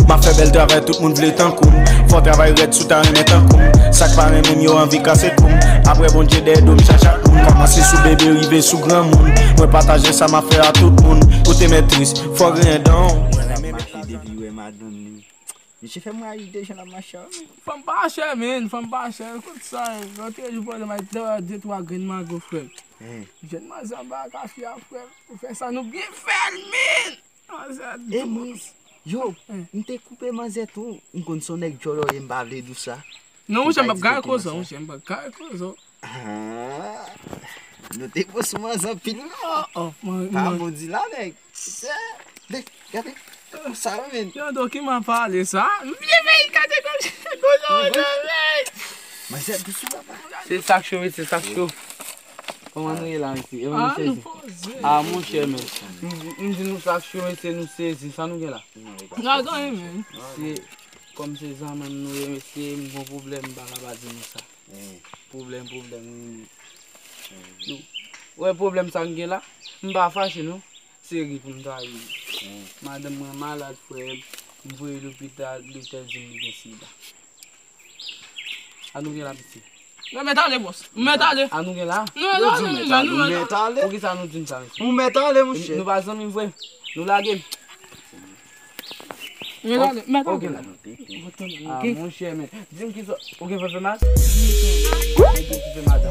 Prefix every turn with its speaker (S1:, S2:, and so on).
S1: Ma fait bel travail, tout le monde vle tan koum. Faut travail red sous ta remet tan koum. Sak pa même yo envie casser koum. Après bon Dieu des dom chacha koum. Commencer sous bébé, rive sous grand monde. Moi partager ça m'a fait à tout le monde. Côté maîtrise, faut rien don.
S2: Você fez uma ideia na marcha.
S3: Femme pas cher, man. Femme pas cher. Écoute ça. Quand je vois deux, trois graines mango, frère. Je ne m'en sens pas café, frère. Pour faire ça, nous bien faire, man.
S2: Eh, mas, yo, não tem culpa, mas é tu. Enquanto sou nego de olho, eu embalei do sa.
S3: Não, você me pagar coisa, você me pagar coisa.
S2: Não tem posso mais a pilha, não. Tá bom de lá, nego. Cadê? Sabe, man?
S3: Eu tô aqui, mas fala isso, ah? Vem, cadê coisa, velho?
S2: Mas é do sul, rapaz.
S4: C'est ça que je c'est ça que je comment on est là ici?
S3: Ah, não pode.
S4: Ah, mon cher, mais nous disons ça que je nous saisir, ça nous est là.
S3: Não, não, man.
S4: C'est comme ces amants, nous, c'est un bon problème, bah là-bas, dis-nous ça. Problème. Ouais, problème, ça nous est là. On va fâcher, nous. C'est pour nous travailler. Madame est malade, frère. On va à l'hôpital, l'hôtel de sida. À nous là, petit.
S3: Não, metade, boss. Metade.
S4: À nous là.
S3: Não.
S2: Metale.
S4: Pour qui ça nous dit ça?
S2: Um metale, mon cher.
S4: Nous passons une fois. Nous laguer.
S3: Metade.
S4: Ok là. Ah, mon cher, mais dis-moi qui ça. Ok, vous faites mal? Vous faites mal.